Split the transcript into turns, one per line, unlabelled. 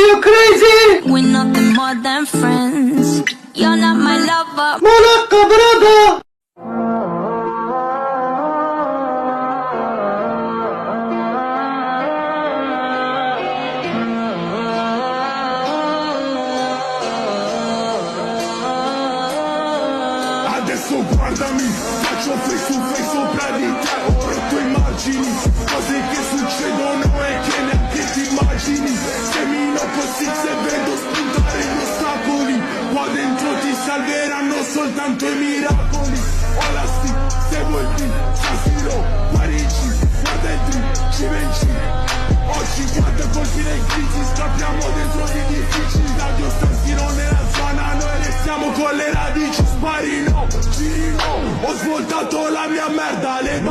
you crazy?
We're nothing more than friends. You're not my lover.
Malacca brother.
Adesso guardami, faccio face to face sopra di te, ho rotto i margini, cose che succedono e che neanche ti immagini. Semino così se vedo spuntare gli ostacoli, qua dentro ti salveranno soltanto i miracoli. Ora sì, se vuoi qui, Sasiro, guarisci, guarda il drip, ci venci. Ho 50 colpi nei crisi, scappiamo dentro gli edifici, radio stanzino nella zona, noi restiamo con le radici. Spari no, giri no, ho svoltato la mia merda, le